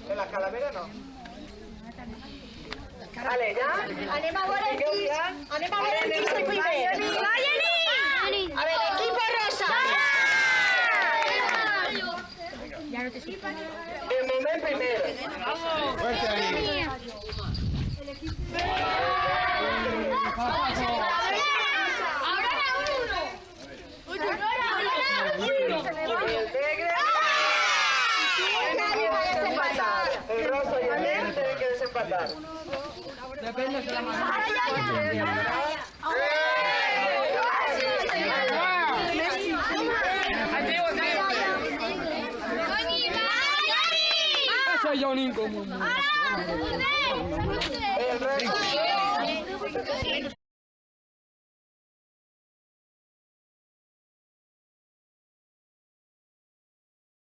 ¿De la calavera no? Vale, ¿ya? Anem a veure el qui se primer. A ver, equipo rosa. El moment primero. Fuerte ahí. El rosa y el negro tienen que desempatar. Depende de la mano. Pasa Johnny como. El rosa.